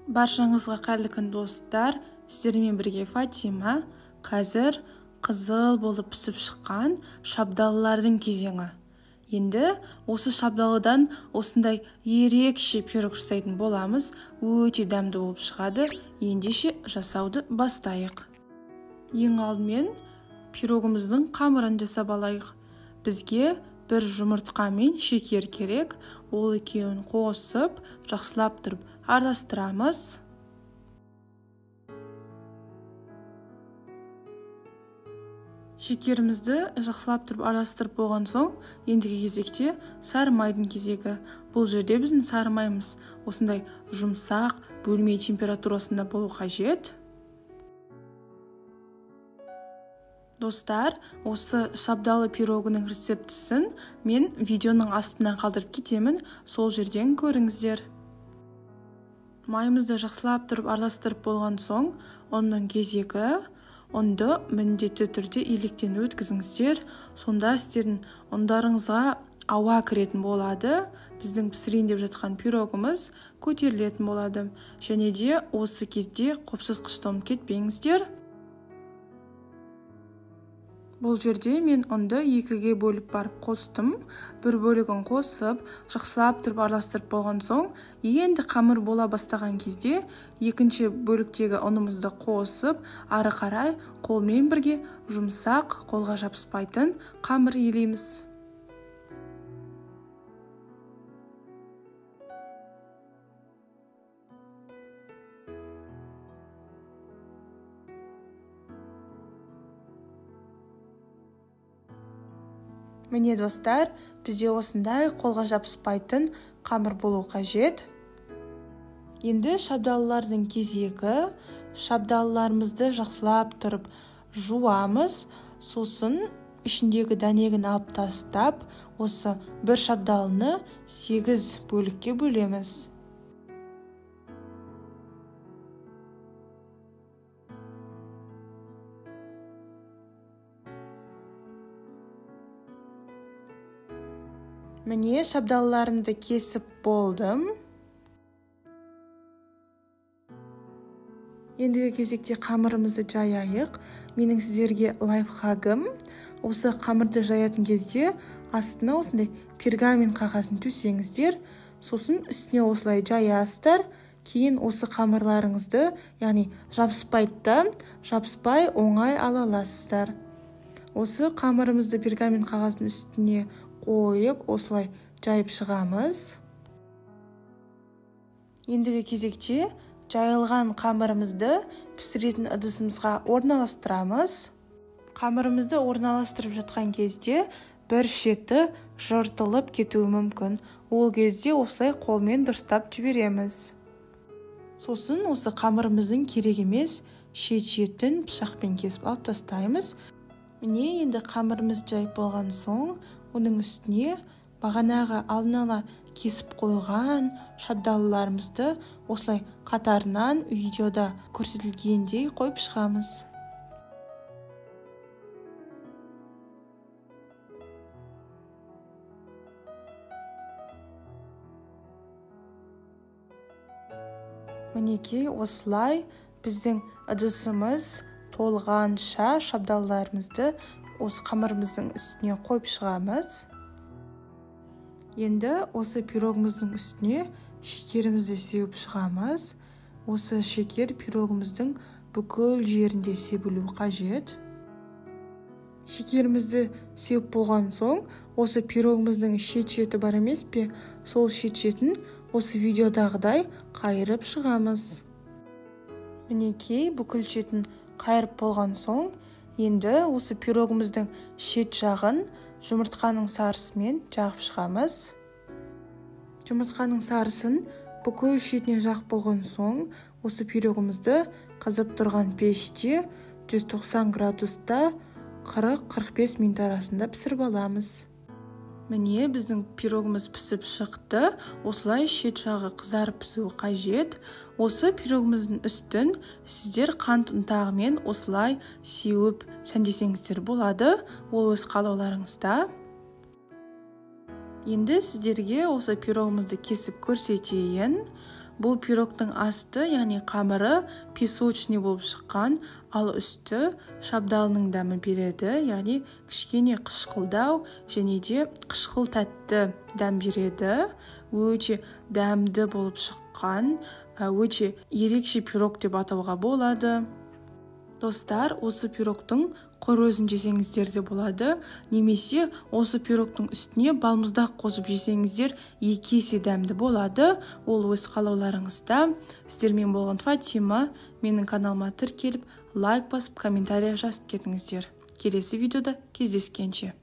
Баршаңызға қайырлы күн достар, сіздермен бірге Фатима. Қазір қызыл болып пісіп шыққан шабдалылардың кезеңі. Енді осы шабдалыдан осындай ерекше пирог жасайтын боламыз. Өте дәмді болып шығады. Ендеше жасауды бастайық. Ең алдымен пирогымыздың қамырын жасап алайық. Бізге бір жұмыртқа мен шекер керек. Ол екеуін қосып, жақсылап тұрып араластырамыз. Шекерімізді жақсылап тұрып араластырып болған соң, ендігі кезекте сары майдың кезегі. Бұл жерде біздің сары майымыз осындай жұмсақ, бөлме температурасында болу қажет. Достар, осы шабдалы пирогының рецептісін мен видеоның астына қалдырып кетемін, сол жерден көріңіздер. Майымызды жақсылап тұрып араластырып болған соң, оның кезегі. Ұнды міндетті түрде електен өткізіңіздер. Сонда сіздердің ұндарыңызға ауа кіретін болады. Біздің пісірейін деп жатқан пирогымыз көтерілетін болады. Және де осы кезде қопсызғышты ұмытып кетпеңіздер. Бұл жерде мен ұнды екіге бөліп барып қостым. Бір бөлігін қосып, жақсылап тұрып араластырып болған соң, енді қамыр бола бастаған кезде екінші бөліктегі ұнымызды қосып, ары қарай қолмен бірге жұмсақ, қолға жабыспайтын қамыр елейміз. Міне достар, бізде осындай қолға жабыспайтын қамыр болу қажет. Енді шабдалылардың кезегі. Шабдалыларымызды жақсылап тұрып жуамыз. Сосын ішіндегі дәнегін алып тастап, осы бір шабдалыны 8 бөлікке бөлеміз. Міне шабдалыларымды кесіп болдым. Ендігі кезекте қамырымызды жаяйық. Менің сіздерге лайфхагым, осы қамырды жаятын кезде астына осындай пергамент қағазын төсеңіздер, сосын үстіне осылай жаясыздар. Кейін осы қамырларыңызды, яғни жабыспайды, жабыспай оңай ала аласыздар. Осы қамырымызды пергамент қағаздың үстіне қойып, осылай жайып шығамыз. Ендігі кезекте жайылған қамырымызды пісіретін ыдысымызға орналастырамыз. Қамырымызды орналастырып жатқан кезде бір шеті жыртылып кетуі мүмкін. Ол кезде осылай қолмен дұрыстап жібереміз. Сосын осы қамырымыздың керек емес шет-шетін пышақпен кесіп алып тастаймыз. Міне енді қамырымыз жайып болған соң, оның үстіне бағанағы алдын ала кесіп қойған шабдалыларымызды осылай қатарынан видеода көрсетілгендей қойып шығамыз. Мінекей осылай біздің ыдысымыз толғанша шабдалыларымызды осы қамырымыздың үстіне қойып шығамыз. Енді осы пирогымыздың үстіне шекерімізді сеуіп шығамыз. Осы шекер пирогымыздың бүкіл жерінде себілу қажет. Шекерімізді сеуіп болған соң, осы пирогымыздың шет-шеті бар емес пе, сол шет-шетін осы видеодағыдай қайырып шығамыз. Мінекей бүкіл шетін қайырып болған соң, енді осы пирогымыздың шет жағын жұмыртқаның сарысымен жағып шығамыз. Жұмыртқаның сарысын бүкіл шетіне жағып болған соң, осы пирогымызды қызып тұрған пеште 190 градуста 40-45 минут арасында пісіріп аламыз. Міне біздің пирогымыз пісіп шықты. Осылай шет жағы қызарып пісуі қажет. Осы пирогымыздың үстін сіздер қант ұнтағымен осылай сеуіп сәндесеңіздер болады. Ол өз қалауларыңызда. Енді сіздерге осы пирогымызды кесіп көрсетейін. Бұл пирогтың асты, яғни қамыры песочный болып шыққан, ал үсті шабдалының дәмі береді, яғни кішкене қышқылдау және де қышқыл тәтті дәм береді. Өте дәмді болып шыққан, өте ерекше пирог деп атауға болады. Достар, осы пирогтың құр өзін жесеңіздер де болады, немесе осы пирогтың үстіне балмұздақ қосып жесеңіздер 2 есе дәмді болады. Ол өз қалауларыңызда. Сіздермен болған Фатима. Менің каналыма тіркеліп, лайк басып, комментария жазып кетіңіздер. Келесі видеода кездескенше.